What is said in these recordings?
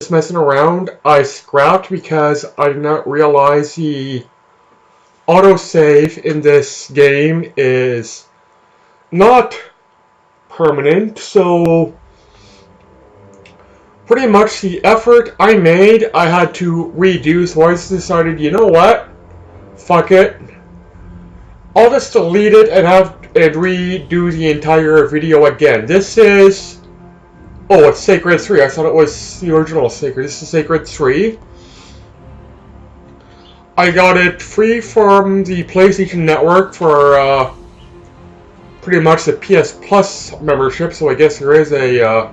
Just messing around. I scrapped because I did not realize the autosave in this game is not permanent, so pretty much the effort I made I had to redo, so I just decided, you know what? Fuck it. I'll just delete it and redo the entire video again. This is... Oh, it's Sacred 3. I thought it was the original Sacred. This is Sacred 3. I got it free from the PlayStation Network for pretty much the PS Plus membership, so I guess there is a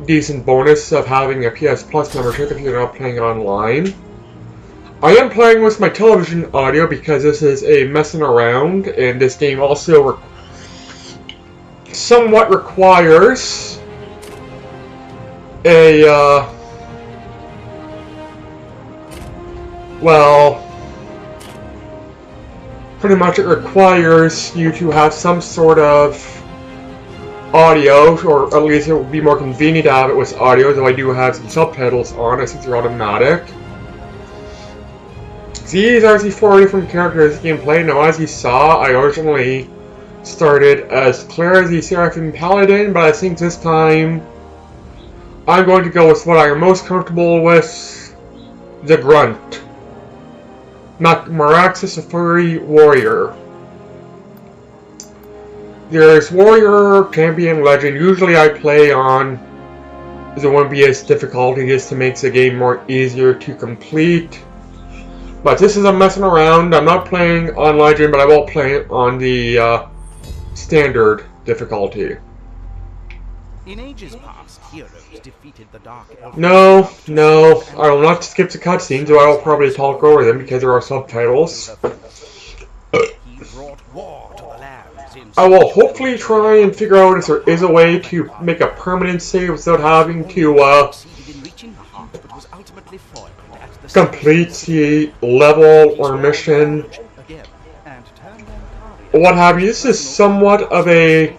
decent bonus of having a PS Plus membership if you're not playing online. I am playing with my television audio because this is a messing around, and this game also somewhat requires a, well, pretty much it requires you to have some sort of audio, or at least it would be more convenient to have it with audio, though I do have some subtitles on. I think they're automatic. These are the 4 different characters you can play. Now, as you saw, I originally started as Claire the Seraphim Paladin, but I think this time I'm going to go with what I am most comfortable with, the Grunt. Maraxus, a furry warrior. There's warrior, champion, legend. Usually I play on the 1BS difficulty just to make the game more easier to complete. But this is a messing around. I'm not playing on legend, but I will play it on the standard difficulty. In ages past, heroes defeated the Dark Elf. No, I will not skip the cutscenes, or I will probably talk over them because there are subtitles. He brought war to the lands. I will hopefully try and figure out if there is a way to make a permanent save without having to complete the level or mission, what have you. This is somewhat of a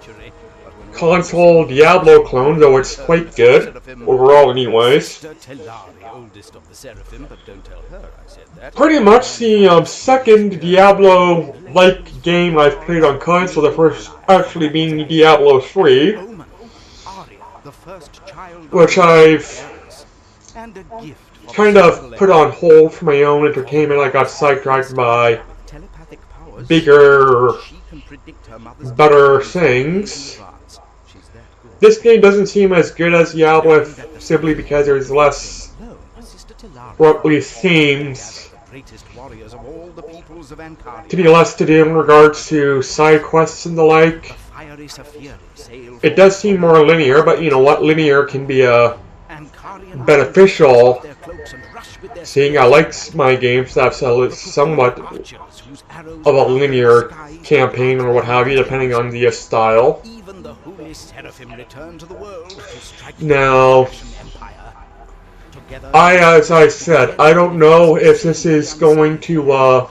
console Diablo clone, though it's quite good overall anyways. Pretty much the second Diablo-like game I've played on console, the first actually being Diablo 3, which I've kind of put on hold for my own entertainment. I got sidetracked by bigger, better things. This game doesn't seem as good as Diablo simply because there's less, or at least seems to be less to do in regards to side quests and the like. It does seem more linear, but you know what, linear can be beneficial, seeing I like my games that have somewhat of a linear campaign or what have you, depending on the style. Now, as I said, I don't know if this is going to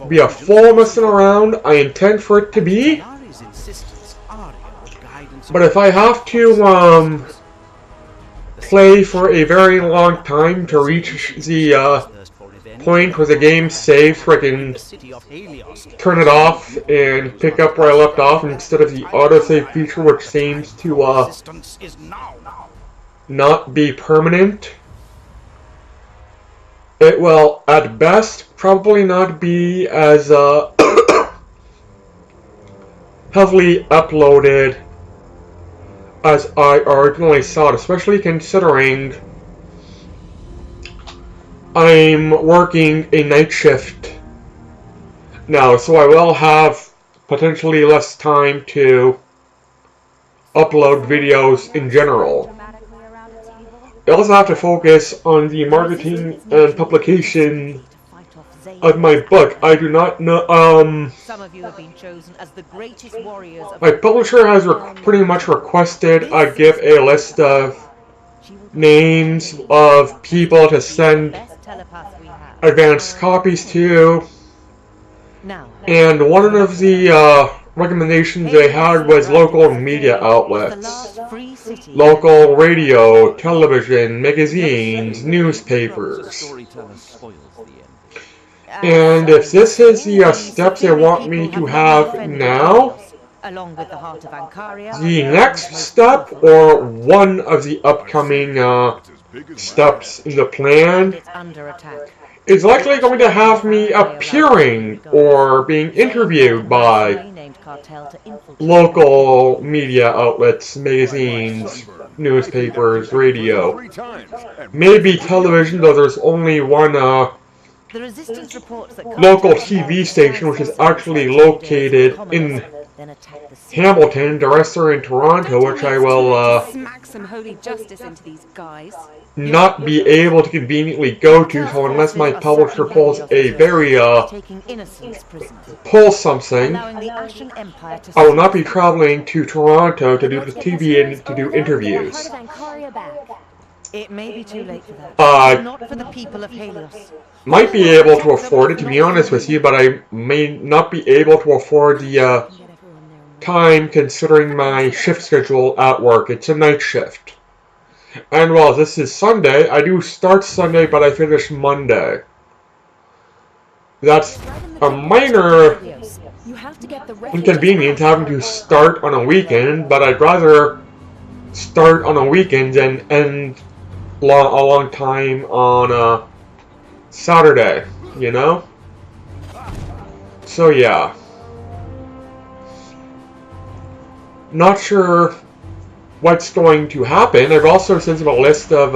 be a full messing around. I intend for it to be, but if I have to play for a very long time to reach the point where the game saves, where I can turn it off and pick up where I left off instead of the autosave feature, which seems to not be permanent. It will, at best, probably not be as heavily uploaded as I originally thought, especially considering I'm working a night shift now, so I will have potentially less time to upload videos in general. I also have to focus on the marketing and publication of my book. I do not know, Some of you have been chosen as the greatest warriors of my publisher has pretty much requested I give a list of names of people to send advanced copies to, and one of the recommendations they had was local media The outlets. last free city. Local radio, television, magazines, newspapers. Storyteller spoils the end. And if this is the steps they want me to have now, along with the heart of Ankaria, the next step, or one of the upcoming steps in the plan, it's under attack. is likely going to have me appearing or being interviewed by Named cartel to infiltrate. local media outlets, magazines, newspapers, radio, maybe television, though there's only one The resistance reports that local TV station which is actually located in then attack the city. Hamilton. The rest are in Toronto, which I will Smack some holy justice into these guys. not be able to conveniently go to, so unless my publisher pulls a very taking innocents prisoner, pulls something, allowing the Ashen Empire to I will not be traveling to Toronto to do the TV and to do interviews. It may be too late for that. Not for the people of Helios. Might be able to afford it, to be honest with you, but I may not be able to afford the time considering my shift schedule at work. It's a night shift. And well, this is Sunday. I do start Sunday, but I finish Monday. That's a minor You have to get the inconvenience having to start on a weekend, but I'd rather start on a weekend than end a long time on a Saturday, you know? So yeah. Not sure what's going to happen. I've also sent them a list of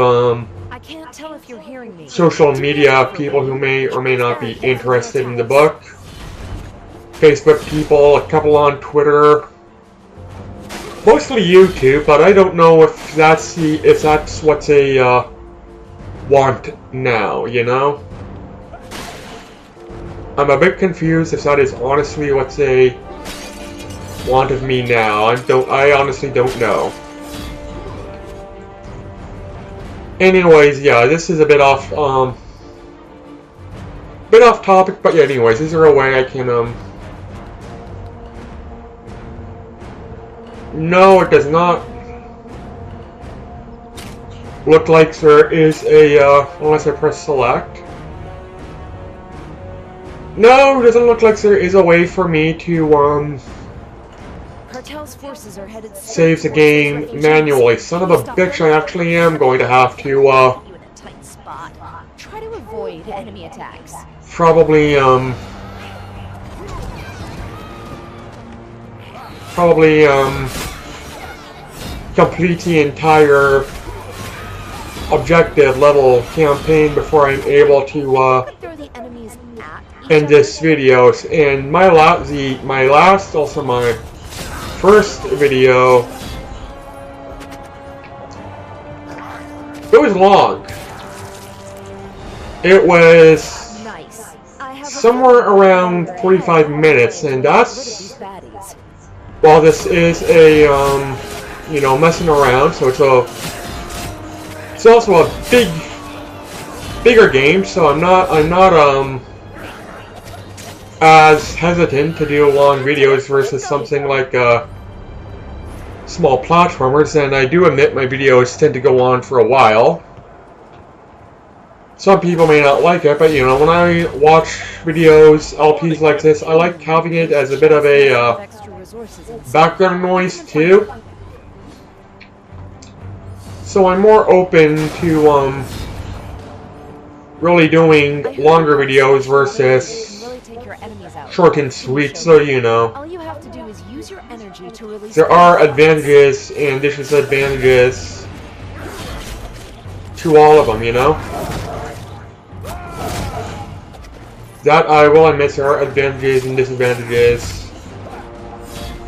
I can't tell if you're hearing me. social media people who may or may not be interested in the book. Facebook people, a couple on Twitter, mostly YouTube, but I don't know if that's what they want now, you know? I'm a bit confused if that is honestly what they want of me now. I honestly don't know. Anyways, yeah, this is a bit off topic, but yeah, anyways, is there a way I can no, it does not look like there is a unless I press select. No, it doesn't look like there is a way for me to Cartel's forces are headed save the game manually. Son of a bitch, I actually am going to have to you in a tight spot. Try to avoid enemy attacks. probably complete the entire objective level campaign before I'm able to Throw the enemies at end this video. And my last, also my first video, it was long. It was nice. I have somewhere around 45 minutes, and that's, these baddies. while this is a you know, messing around, so it's also a bigger game, so I'm not as hesitant to do long videos versus something like small platformers. And I do admit my videos tend to go on for a while. Some people may not like it, but you know, when I watch videos, LPs like this, I like having it as a bit of a Extra resources and background noise too. So I'm more open to really doing longer videos versus really take your enemies out. short and sweet, so you know. All you have to do is use your energy to release. There are advantages and disadvantages to all of them, you know? That I will admit, there are advantages and disadvantages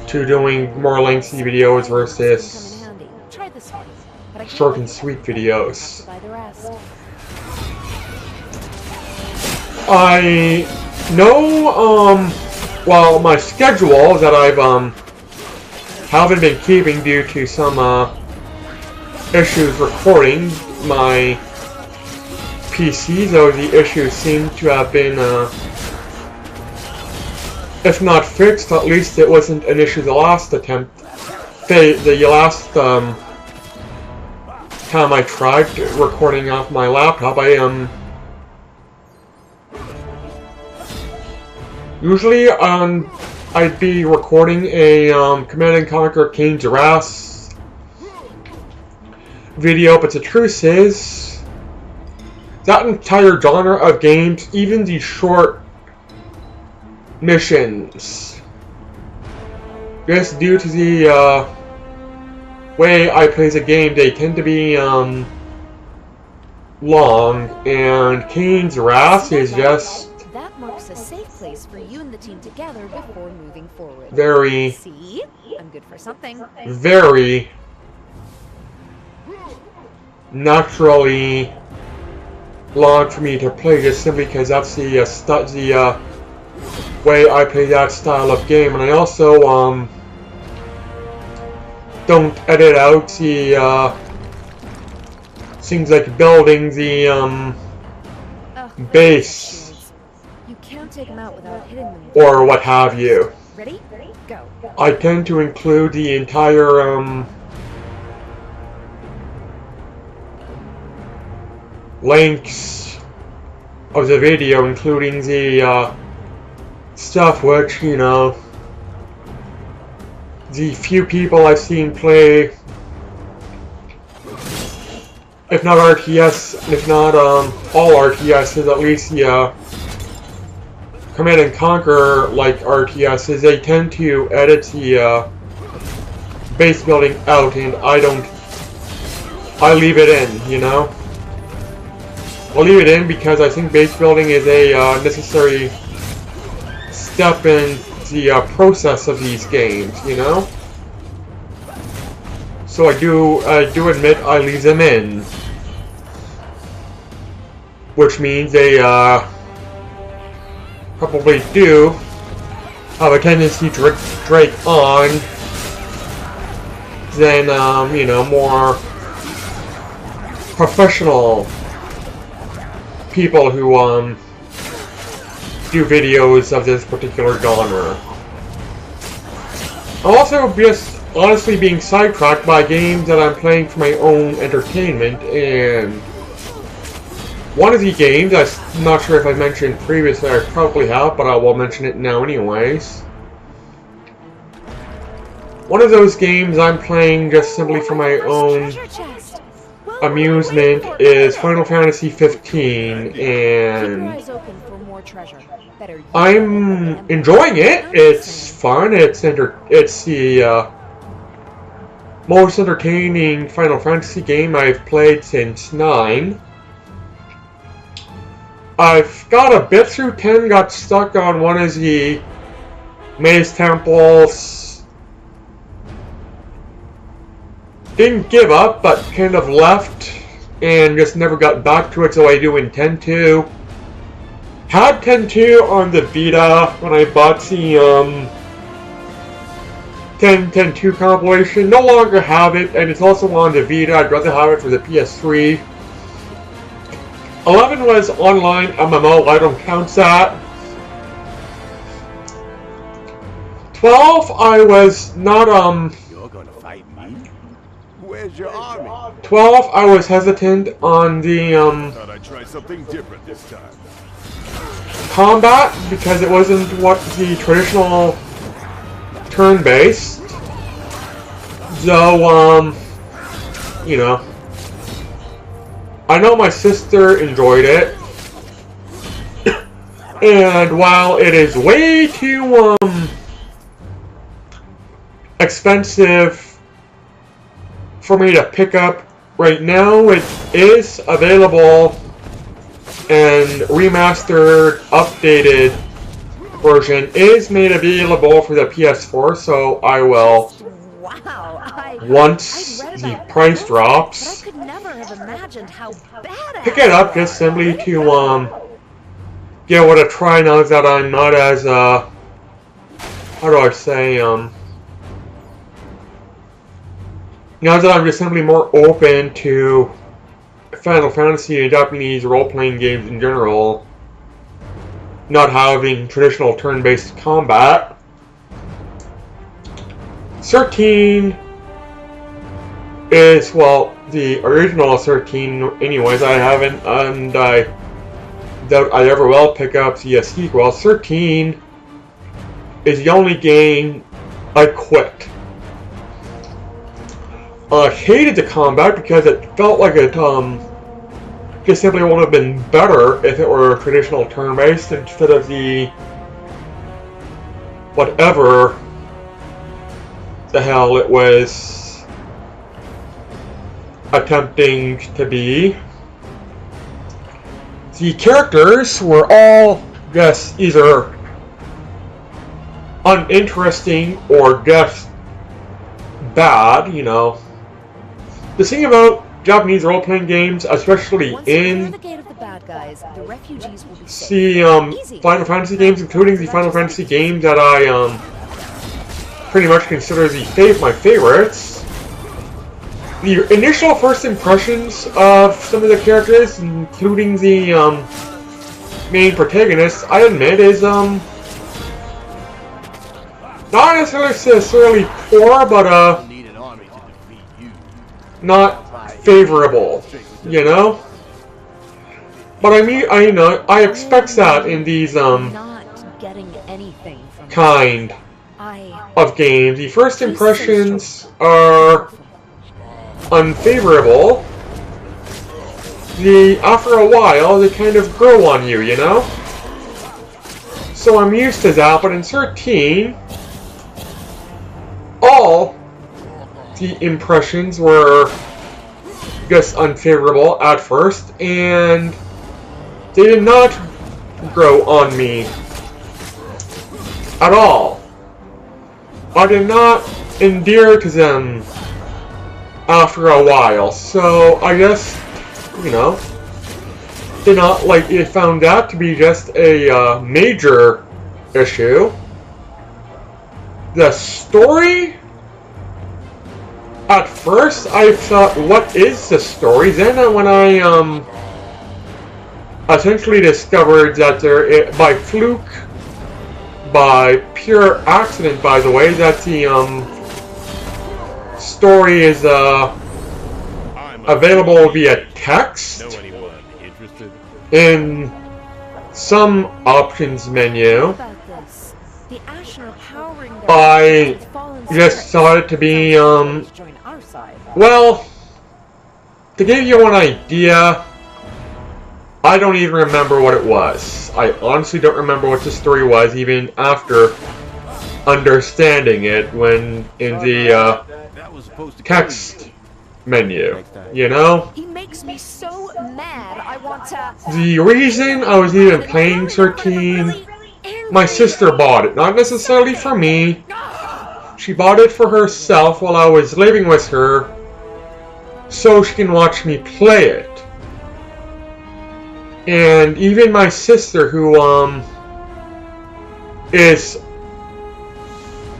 to doing more lengthy videos versus Come in handy. Try this one, but I can't short and sweet videos. buy the rest. I know, well, my schedule that I've, haven't been keeping due to some, issues recording my PC, though the issues seem to have been, if not fixed, at least it wasn't an issue the last attempt. The last time I tried recording off my laptop, usually I'd be recording a Command & Conquer Cain Girasse video, but the truth is, that entire genre of games, even the short missions, just due to the way I play the game, they tend to be long, and Cain Girasse is just that marks a safe place for you and the team together before moving forward. Very. See? I'm good for something. Very naturally long for me to play, just simply because that's the way I play that style of game, and I also don't edit out the things like building the base. You can't take them out without hitting them. Or what have you. Ready? Go. I tend to include the entire lengths of the video, including the stuff which, you know, the few people I've seen play, if not RTS, if not all RTSs, at least the Command & Conquer like RTSs, they tend to edit the base building out, and I leave it in, you know? I'll leave it in because I think base building is a necessary step in the process of these games, you know? So I do admit I leave them in. Which means they probably do have a tendency to drag on than, you know, more professional people who do videos of this particular genre. I'm also just honestly being sidetracked by games that I'm playing for my own entertainment, and one of the games, I'm not sure if I mentioned previously, I probably have, but I will mention it now anyways. One of those games I'm playing just simply for my own amusement is Final Fantasy 15, and I'm enjoying it. It's fun. It's the most entertaining Final Fantasy game I've played since 9. I've got a bit through 10, got stuck on one of the maze temples. Didn't give up, but kind of left and just never got back to it, so I do intend to. Had 10-2 on the Vita when I bought the 10-2 compilation. No longer have it, and it's also on the Vita. I'd rather have it for the PS3. 11 was online MMO, I don't count that. 12, I was not, You're gonna fight me? Where's your army? 12, I was hesitant on the, Thought I'd try something different this time. combat, because it wasn't what the traditional turn-based. Though, you know, I know my sister enjoyed it, and while it is way too, expensive for me to pick up right now, it is available and remastered, updated version is made available for the PS4, so I will, once the price drops, But I could never have imagined how badass pick it up just simply to give it a try now that I'm not as how do I say now that I'm just simply more open to Final Fantasy and Japanese role-playing games in general. not having traditional turn-based combat. 13 is, well, the original 13 anyways. I haven't, and I doubt I ever will pick up the sequel. 13 is the only game I quit. I hated the combat because it felt like it just simply would have been better if it were traditional turn-based instead of the whatever the hell it was attempting to be. The characters were all just either uninteresting or just bad, you know. The thing about Japanese role-playing games, especially in the gate of the bad guys, the refugees will be safe. the Final Fantasy games, including the Final Fantasy games that I pretty much consider my favorites, the initial first impressions of some of the characters, including the main protagonists, I admit, is not necessarily poor, but not favorable, you know? But I mean, I expect that in these not getting anything from kind of games. The first impressions are unfavorable. After a while, they kind of grow on you, you know? So I'm used to that, but in 13, all the impressions were just unfavorable at first, and they did not grow on me at all. I did not endear to them after a while, so I guess, you know, did not like it. Found that to be just a major issue. The story, at first I thought, what is the story? Then when I essentially discovered that by fluke, by pure accident, by the way, that the story is available via text in some options menu. I just thought it to be well, to give you an idea, I don't even remember what it was. I honestly don't remember what the story was, even after understanding it when in the text menu, you know? He makes me so mad. I want to. The reason I was even playing 13, my sister bought it, not necessarily for me. She bought it for herself while I was living with her, so she can watch me play it. And even my sister, who is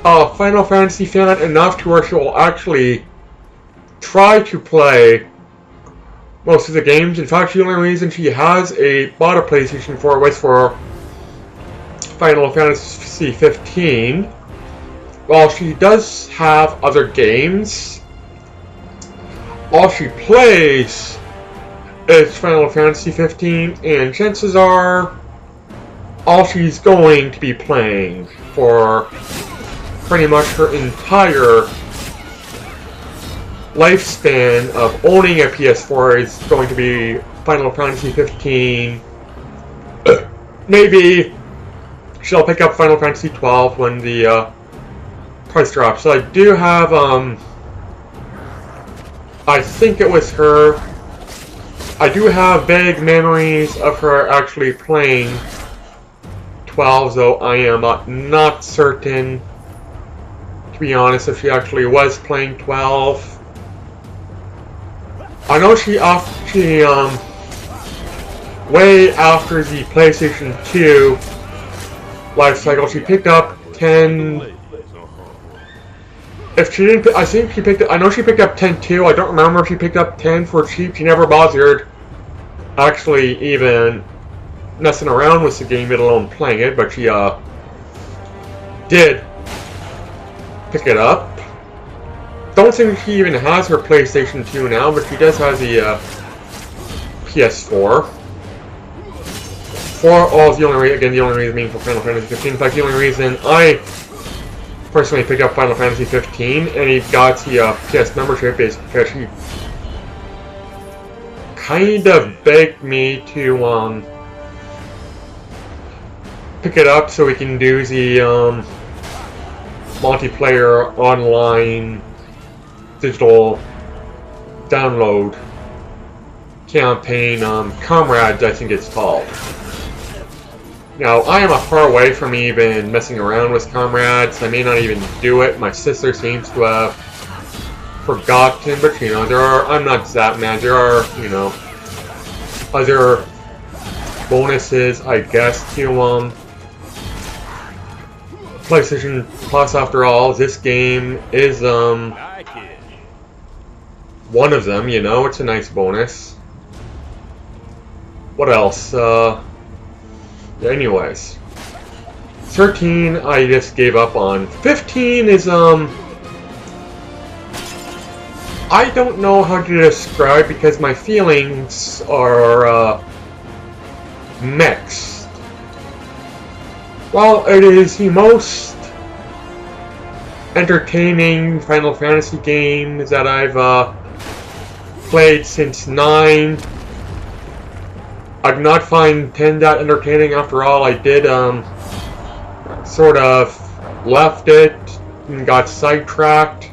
a Final Fantasy fan enough to where she will actually try to play most of the games. In fact, the only reason she has bought a PlayStation 4 was for Final Fantasy 15. While she does have other games, all she plays is Final Fantasy 15, and chances are all she's going to be playing for pretty much her entire lifespan of owning a PS4 is going to be Final Fantasy 15. Maybe she'll pick up Final Fantasy 12 when the price drops. So I do have, I think it was her. I do have vague memories of her actually playing 12, though I am not certain, to be honest, if she actually was playing 12. I know she way after the PlayStation 2 life cycle, she picked up 10. If she didn't, I think she picked up. I know she picked up 10 too. I don't remember if she picked up 10 for cheap. She never bothered actually even messing around with the game, let alone playing it, but she did pick it up. Don't think she even has her PlayStation 2 now, but she does have the PS4. The only reason being for Final Fantasy 15. In fact, the only reason I personally picked up Final Fantasy 15 and he got the PS membership is because she kind of begged me to pick it up so we can do the multiplayer online digital download campaign, Comrades, I think it's called. Now, I am a far away from even messing around with Comrades. I may not even do it. My sister seems to have forgotten, but you know, I'm not that mad. There are, you know, other bonuses, I guess, to PlayStation Plus. After all, this game is one of them. You know, it's a nice bonus. What else? Anyways, 13 I just gave up on. 15 is I don't know how to describe because my feelings are mixed. While it is the most entertaining Final Fantasy game that I've played since 9, I did not find 10 that entertaining. After all, I did sort of left it and got sidetracked.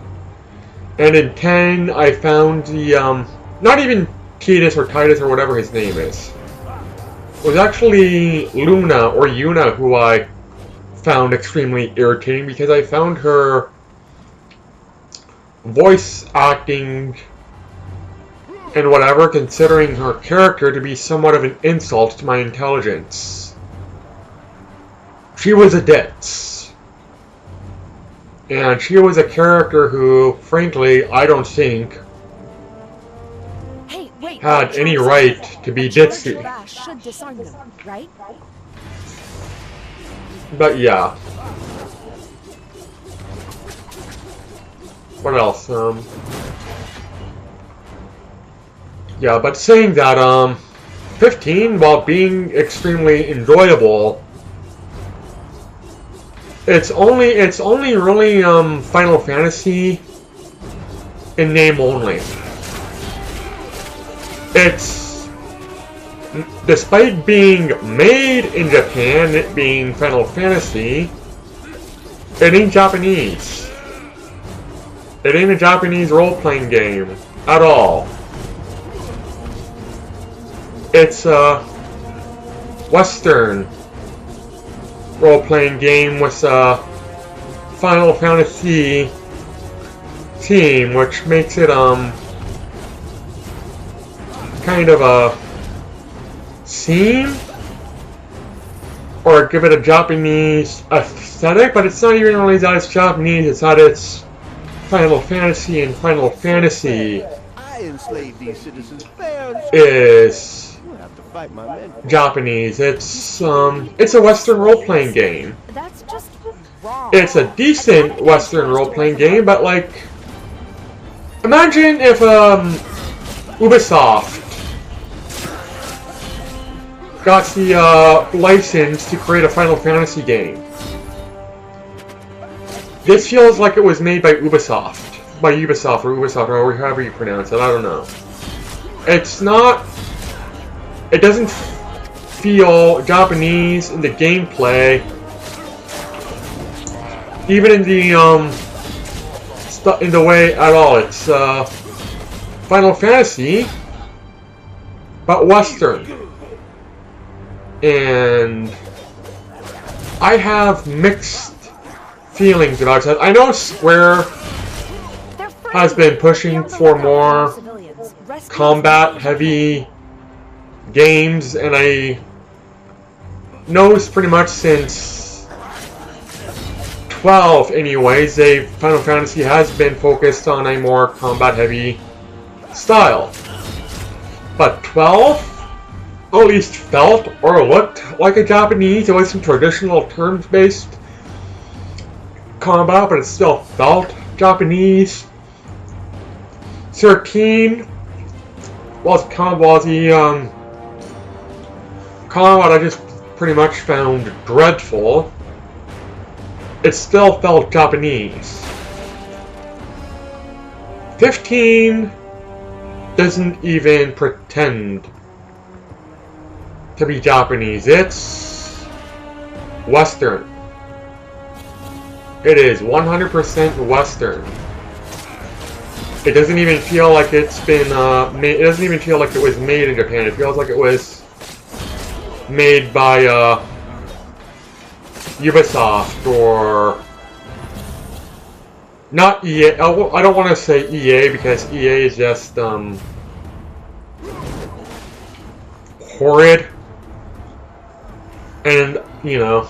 And in 10, I found the not even Titus or Titus or whatever his name is. It was actually Luna or Yuna who I found extremely irritating because I found her voice acting and whatever, considering her character to be somewhat of an insult to my intelligence. She was a ditz. And she was a character who, frankly, I don't think had any right to be ditzy. Should disarm them, right? But yeah. What else? Yeah, but saying that, 15, while being extremely enjoyable, it's only really Final Fantasy in name only. It's, despite being made in Japan, it being Final Fantasy, it ain't Japanese. It ain't a Japanese role-playing game at all. It's a Western role-playing game with a Final Fantasy theme, which makes it kind of a theme, or give it a Japanese aesthetic, but it's not even really that it's Japanese, it's that it's Final Fantasy, and Final Fantasy is Japanese. It's a Western role-playing game. That's just wrong. It's a decent Western role-playing game, but like, imagine if Ubisoft got the license to create a Final Fantasy game. This feels like it was made by Ubisoft, or Ubisoft, or however you pronounce it. I don't know. It's not. It doesn't feel Japanese in the gameplay, even in the way at all. It's Final Fantasy, but Western, and I have mixed feelings about it. I know Square has been pushing for more combat-heavy games, and I know pretty much since 12 anyways, Final Fantasy has been focused on a more combat heavy style. But 12 at least felt or looked like a Japanese. It was some traditional turns-based combat, but it still felt Japanese. 13 was kind of the combat I just pretty much found dreadful. It still felt Japanese. 15 doesn't even pretend to be Japanese. It's Western. It is 100% Western. It doesn't even feel like it's been made. It doesn't even feel like it was made in Japan. It feels like it was made by Ubisoft or not EA. I don't want to say EA because EA is just horrid, and you know,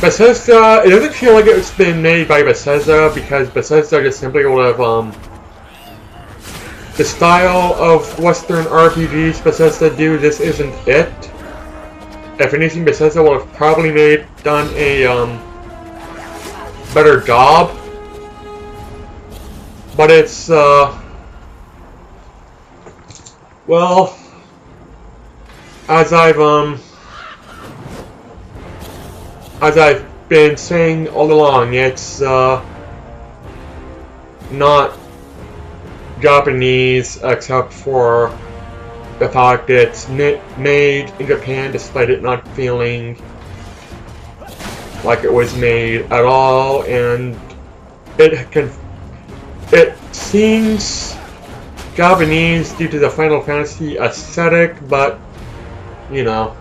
Bethesda. It doesn't feel like it's been made by Bethesda because Bethesda just simply would have the style of Western RPGs Bethesda do. This isn't it. If anything, Bethesda would have probably done a better job. But it's well, as I've been saying all along, it's not Japanese except for the fact it's made in Japan, despite it not feeling like it was made at all, and it seems Japanese due to the Final Fantasy aesthetic, but you know,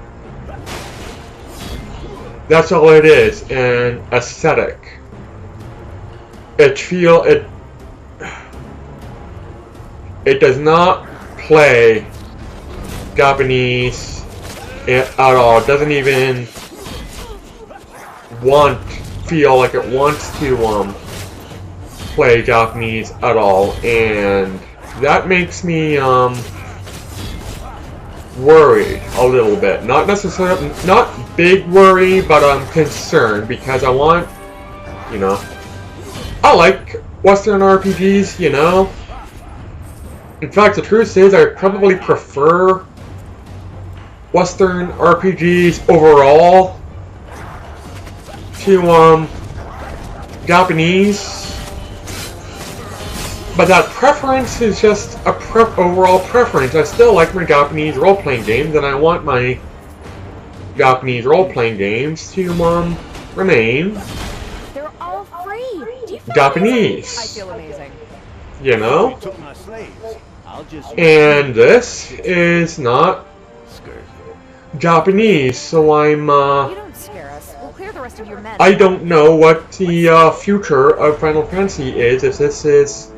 that's all it is, an aesthetic. It does not play Japanese at all. It doesn't even feel like it wants to play Japanese at all, and that makes me worried a little bit. Not necessarily, not big worry, but I'm concerned because I want, you know, I like Western RPGs, you know. In fact, the truth is, I probably prefer Western RPGs overall to Japanese. But that preference is just a overall preference. I still like my Japanese role-playing games, and I want my Japanese role-playing games to remain They're all free. Do you feel Japanese. I feel amazing. You know? Took my slaves. I'll just And this is not Japanese, so You don't scare us. We'll clear the rest of your men. I don't know what the future of Final Fantasy is, if this is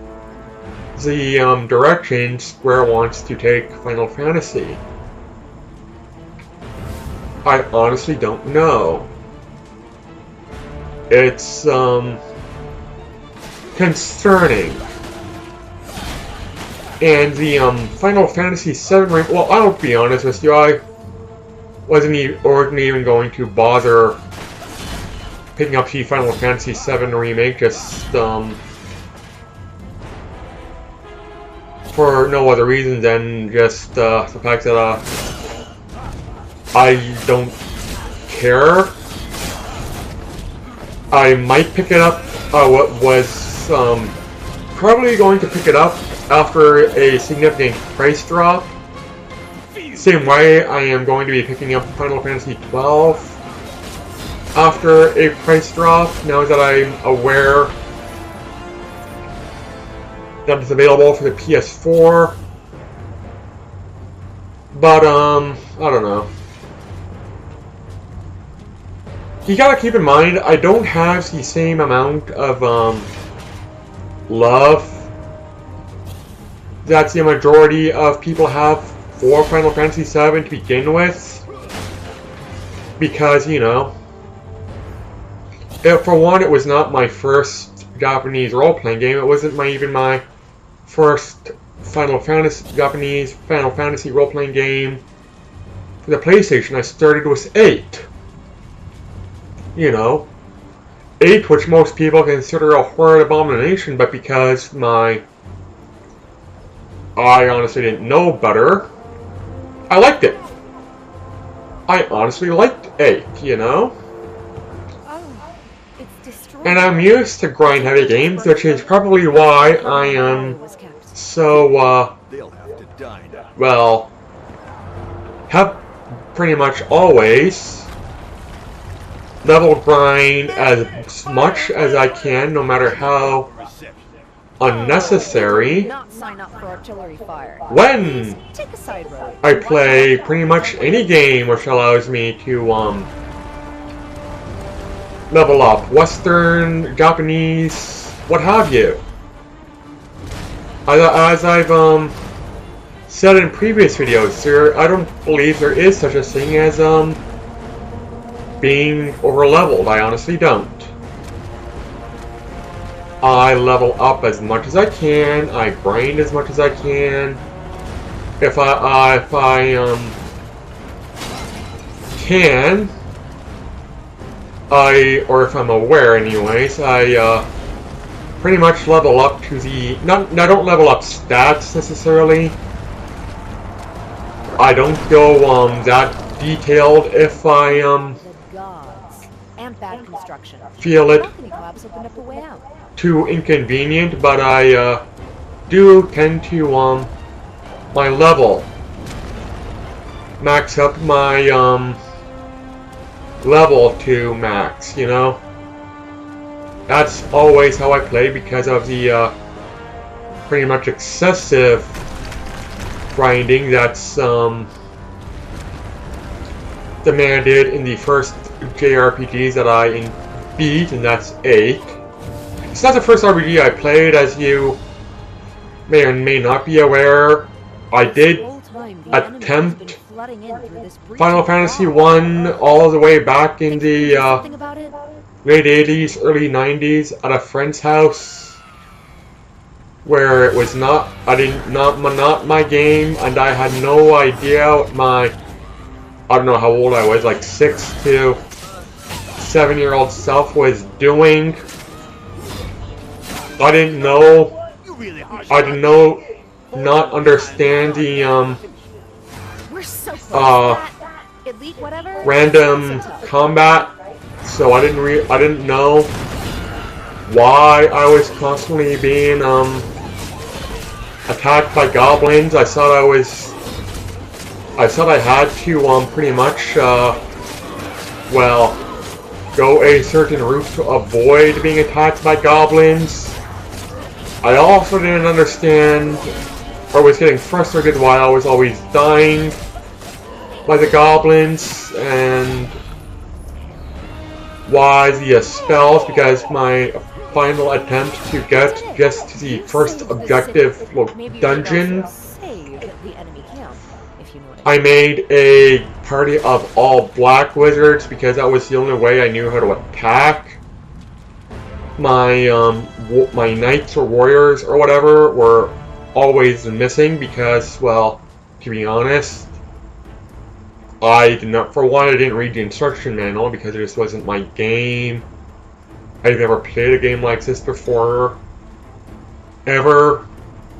the direction Square wants to take Final Fantasy. I honestly don't know. It's concerning. And the Final Fantasy VII remake, well, I'll be honest with you, I wasn't even going to bother picking up the Final Fantasy VII remake, just for no other reason than just the fact that I don't care. I might pick it up. What was probably going to pick it up after a significant price drop. Same way I am going to be picking up Final Fantasy XII after a price drop, now that I'm aware that it's available for the PS4. But, I don't know. You gotta keep in mind, I don't have the same amount of, love that the majority of people have for Final Fantasy VII to begin with. Because, you know, for one, it was not my first Japanese role-playing game. It wasn't even my first Japanese Final Fantasy role-playing game for the PlayStation I started was 8. You know, 8, which most people consider a horrid abomination, but because I honestly didn't know better, I liked it. I honestly liked 8, you know? And I'm used to grind-heavy games, which is probably why I am so, well, have pretty much always level grind as much as I can, no matter how unnecessary, when I play pretty much any game which allows me to level up. Western, Japanese, what have you. As I've said in previous videos, I don't believe there is such a thing as being over-leveled. I honestly don't. I level up as much as I can. I grind as much as I can. If I can, or if I'm aware anyways, I pretty much level up to the, I don't level up stats necessarily. I don't go that detailed if I feel it too inconvenient, but I do tend to my level, max up my level to max, you know. That's always how I play because of the pretty much excessive grinding that's demanded in the first JRPGs that I beat, and that's 8. It's not the first RPG I played, as you may or may not be aware. I did attempt Final Fantasy 1 all the way back in the late 80s, early 90s at a friend's house, where it was not my game, and I had no idea what I don't know how old I was, like 6 to 7-year-old self was doing. I didn't know. Not understand the random combat, so I didn't know why I was constantly being attacked by goblins. I thought I had to pretty much well, go a certain route to avoid being attacked by goblins. I also didn't understand, or was getting frustrated why I was always dying by the goblins, and why the spells, because my final attempt to get just to the first objective dungeon, I made a party of all black wizards because that was the only way I knew how to attack. My my knights or warriors or whatever were always missing because, well, to be honest, I didn't read the instruction manual because it just wasn't my game. I've never played a game like this before, ever,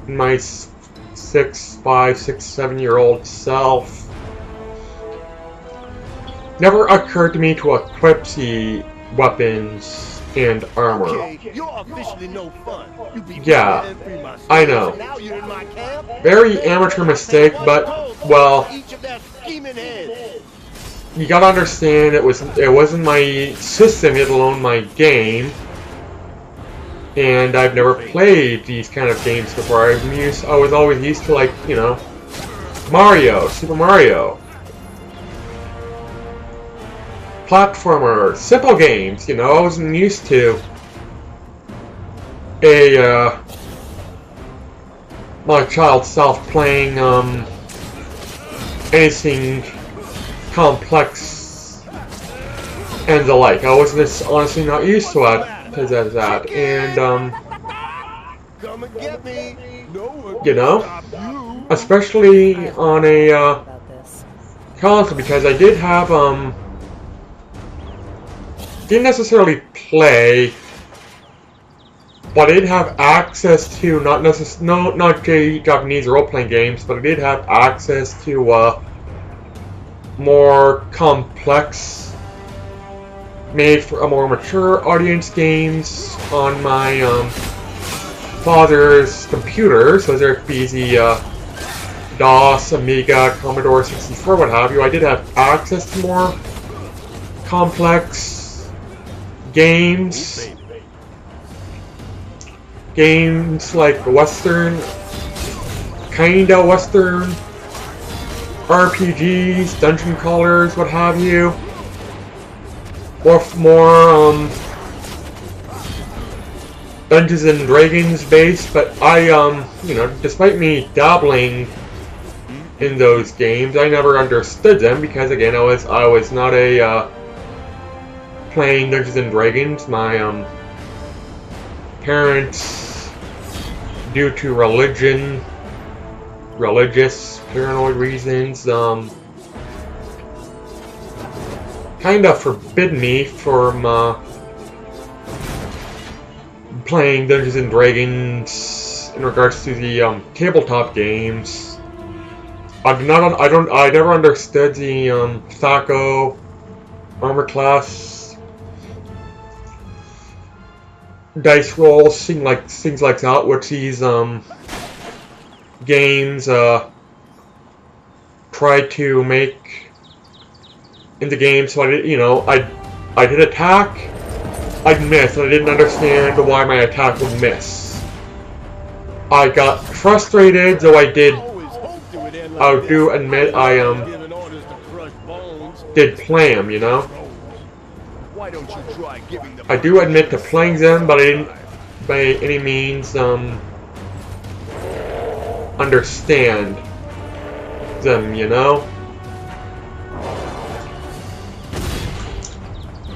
in my 5, 6, 7-year-old self. Never occurred to me to equip the weapons and armor. Okay, you're officially no fun. Yeah, I know. Very amateur mistake, but, well, you gotta understand it wasn't my system, let alone my game, and I've never played these kind of games before. I was always used to, like, you know, Mario, Super Mario, platformer, simple games, you know. I wasn't used to my child self playing anything complex and the like. I was just honestly not used to that, and Come and get me. you know, especially on a About this. console, because I did have didn't necessarily play, but I did have access to not Japanese role-playing games, but I did have access to more complex, made for a more mature audience games on my father's computer. So there could be the DOS, Amiga, Commodore 64, what have you. I did have access to more complex games. Games like Western, kinda Western RPGs, dungeon crawlers, what have you. Or more Dungeons and Dragons based, but I you know, despite me dabbling in those games, I never understood them because again I was not a playing Dungeons and Dragons. My parents, due to religious paranoid reasons, kind of forbid me from playing Dungeons and Dragons in regards to the tabletop games. I never understood the THAC0 armor class dice rolls, things like that, which these games try to make in the game. So I did, you know, I did attack, I'd miss, and I didn't understand why my attack would miss. I got frustrated, though I do admit I did play them, you know. I do admit to playing them, but I didn't by any means understand them, you know.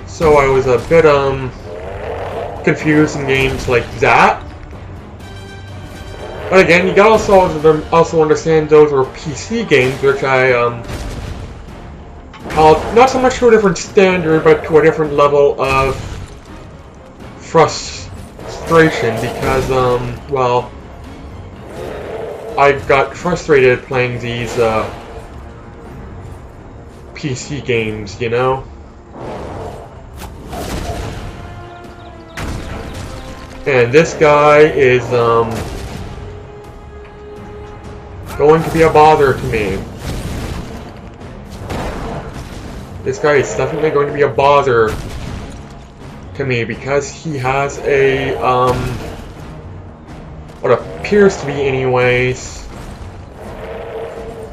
So I was a bit confused in games like that. But again, you gotta also understand those were PC games, which I not so much to a different standard, but to a different level of frustration, because well, I got frustrated playing these PC games, you know. And this guy is going to be a bother to me. This guy is definitely going to be a bother to me because he has a what appears to be anyways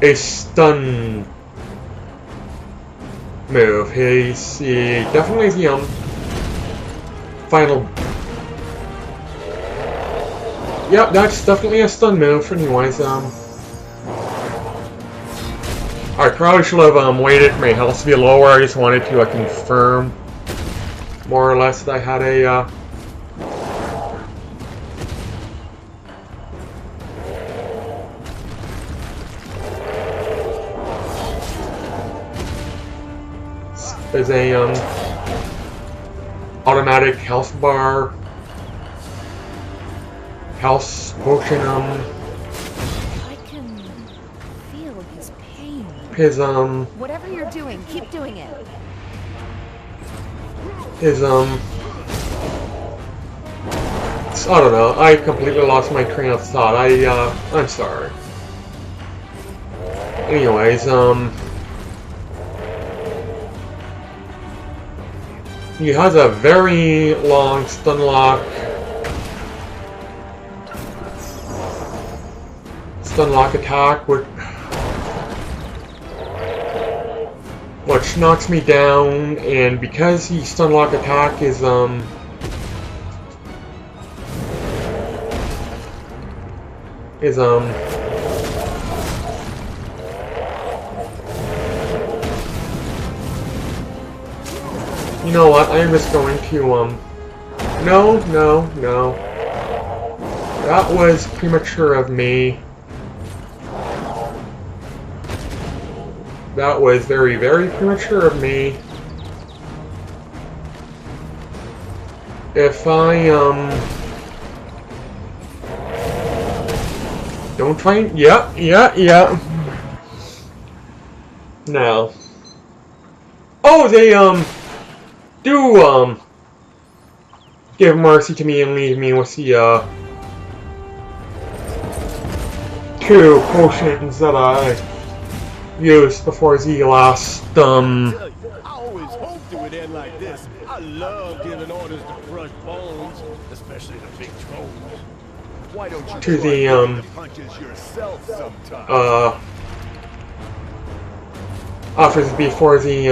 a stun move. He definitely the final. Yep, that's definitely a stun move. Anyways, I probably should have waited for my health to be lower. I just wanted to confirm more or less that I had a there's a automatic health bar, health potion, I can feel his pain. his Whatever you're doing, keep doing it. his I don't know, I completely lost my train of thought. I'm sorry. Anyways, he has a very long stun lock attack, which knocks me down, and because the stun lock attack is you know what, I am just going to no, That was premature of me. That was very, very premature of me. If I, don't try and, yeah. No. Oh, they, do, give mercy to me and leave me with the, 2 potions that I used before the last, I always hoped it would end like this. I love giving orders to crush bones, especially the big trolls. Why don't you to try the, giving the punches yourself sometime? offers before the,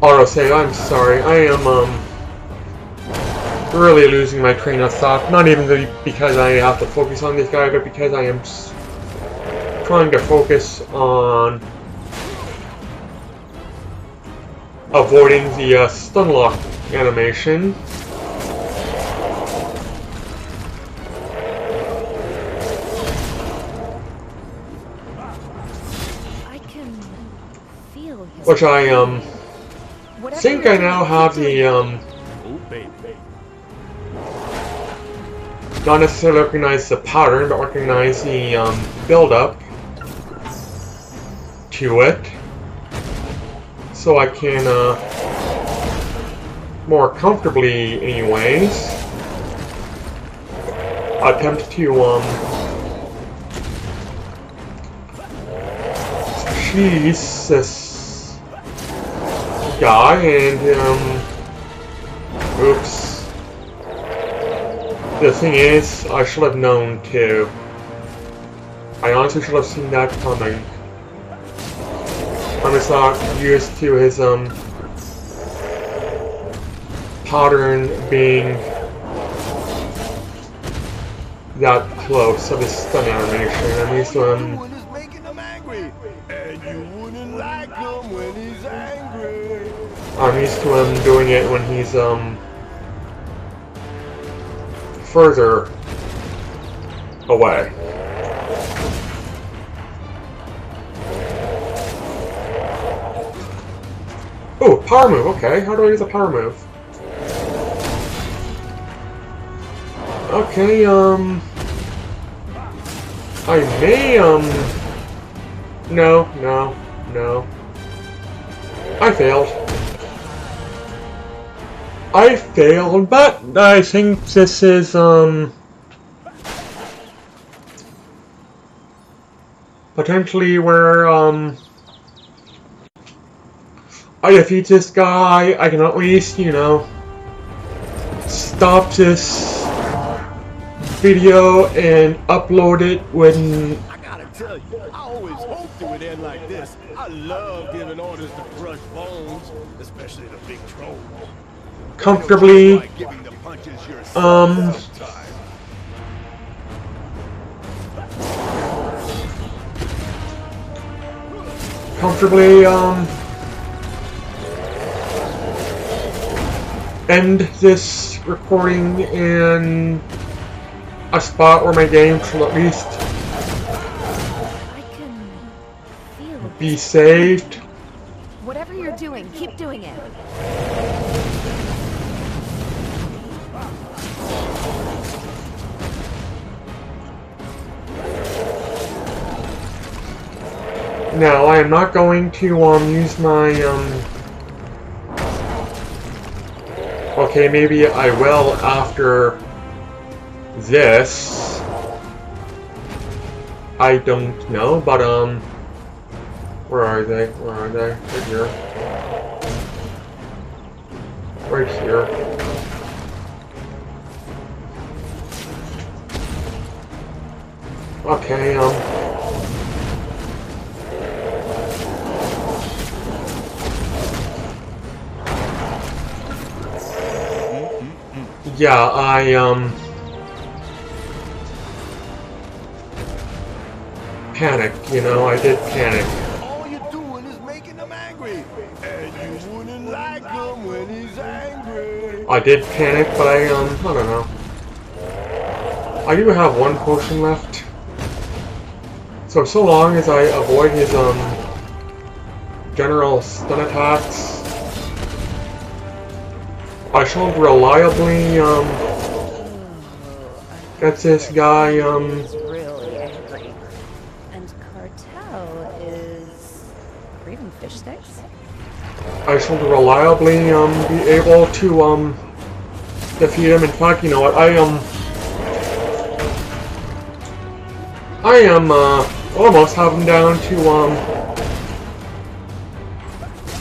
autosave. I'm sorry. I am, really losing my train of thought. Not even because I have to focus on this guy, but because I am trying to focus on avoiding the stun lock animation. I can feel his Which I Whatever think you're I now doing, have keep doing the Oh, baby. not necessarily recognize the pattern, but recognize the build up to it, so I can more comfortably, anyways, attempt to cheese this guy and oops. The thing is, I should have known too. I honestly should have seen that coming. I'm just not used to his pattern being that close of his stun animation. I'm used to him. Doing is making him angry, and you wouldn't like him when he's angry. I'm used to him doing it when he's further away. Oh, power move, okay. How do I use a power move? Okay, I may, no. I failed, but I think this is, potentially where, I defeat this guy. I can at least, you know, stop this video and upload it when I gotta tell you, I always hoped it would end like this. I love giving orders to crush bones, especially the big trolls. comfortably, Try giving the punches yourself sometime. end this recording in a spot where my game should at least I can feel be saved. Whatever you're doing, keep doing it. Now, I am not going to use my okay, maybe I will after this. I don't know, but where are they? Where are they? Right here. Right here. Okay, yeah, I panicked, you know, I did panic. All you're doing is making them I did panic, but I don't know. I do have one potion left. So long as I avoid his, general stun attacks, I shall reliably, get this guy, He's really angry. And Cartel is craving fish sticks? I shall reliably, be able to, defeat him. In fact, you know what, I am, almost have him down to,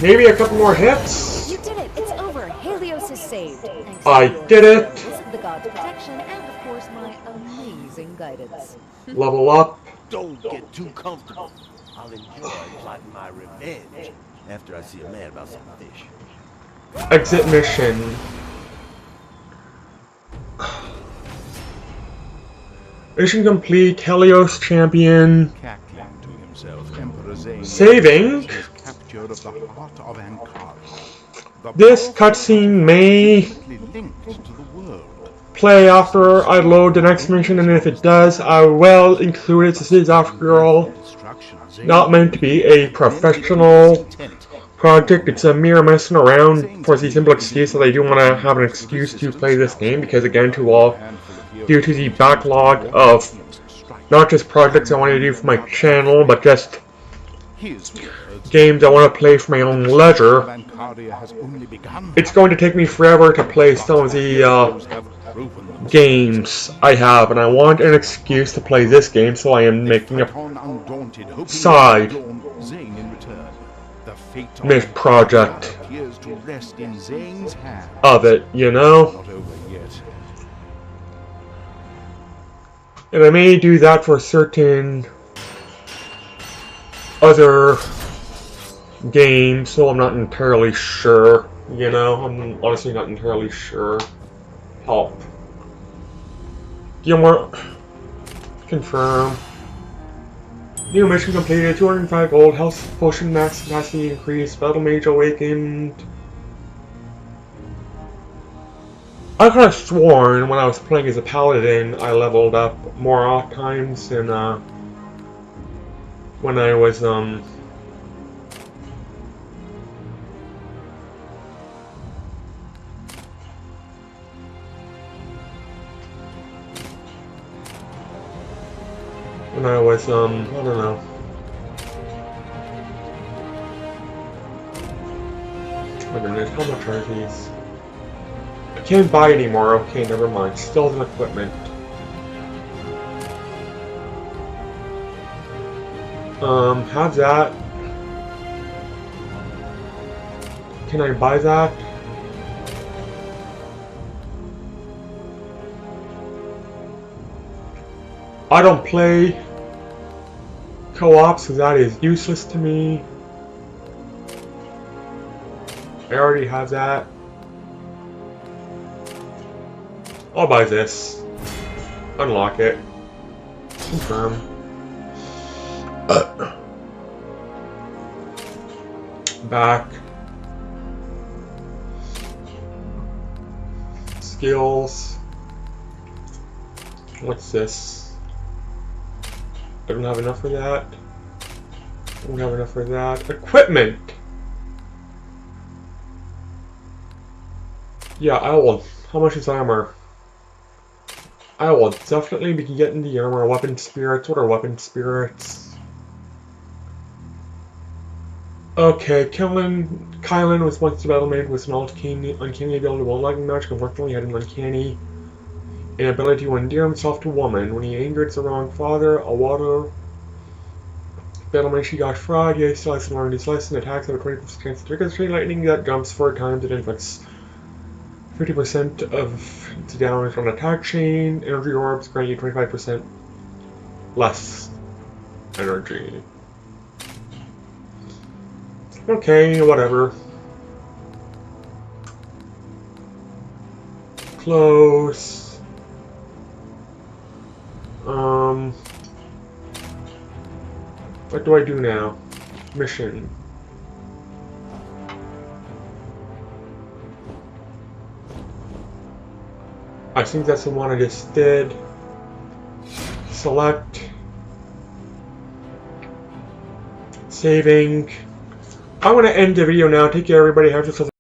maybe a couple more hits. You did it! It's over! Helios is saved! Thanks I to your did it. skills, the god's protection, and of course my amazing guidance. Level up. Don't get too comfortable. I'll enjoy plotting my revenge after I see a man about some fish. Exit mission. Mission complete. Helios champion. Cackling to himself, Emperor Zane Saving. his capture of the heart of Ankara. The This powerful cutscene may intimately linked to the world. play after I load the next mission, and if it does, I will include it. This is, after all, Instructions not meant to be a professional project. It's a mere messing around for the simple excuse that I do want to have an excuse to play this game, because again, due to the backlog of not just projects I want to do for my channel, but just games I want to play for my own leisure, it's going to take me forever to play some of the games I have, and I want an excuse to play this game, so I am making a side project of it, you know? And I may do that for certain other games, so I'm not entirely sure, you know? I'm honestly not entirely sure. Help. Gilmore. Confirm. New mission completed. 205 gold. Health potion max capacity increased. Battle mage awakened. I could have sworn when I was playing as a paladin, I leveled up more times than when I was I don't know. Wait a minute, how much are these? I can't buy anymore. Okay, never mind. Still an equipment. Have that. Can I buy that? I don't play co-op, so that is useless to me. I already have that. I'll buy this. Unlock it. Confirm. Back. Skills. What's this? I don't have enough for that. I don't have enough for that. Equipment! Yeah, I will. How much is armor? I will definitely be getting the armor. Weapon spirits. What are weapon spirits? Okay, Kylan was once a battle mage with an uncanny ability to wall-logging magic, unfortunately had an uncanny inability to endear himself to woman. When he angered the wrong father, a water battle mage, he got fried. He still has to learn his lesson. Attacks have a 20% chance to trigger straight lightning that jumps 4 times and inflicts 50% of the damage on attack chain. Energy orbs grant you 25% less energy. Okay, whatever. Close. What do I do now? Mission. I think that's the one I just did. Select. Saving. I'm going to end the video now. Take care, everybody. Have yourself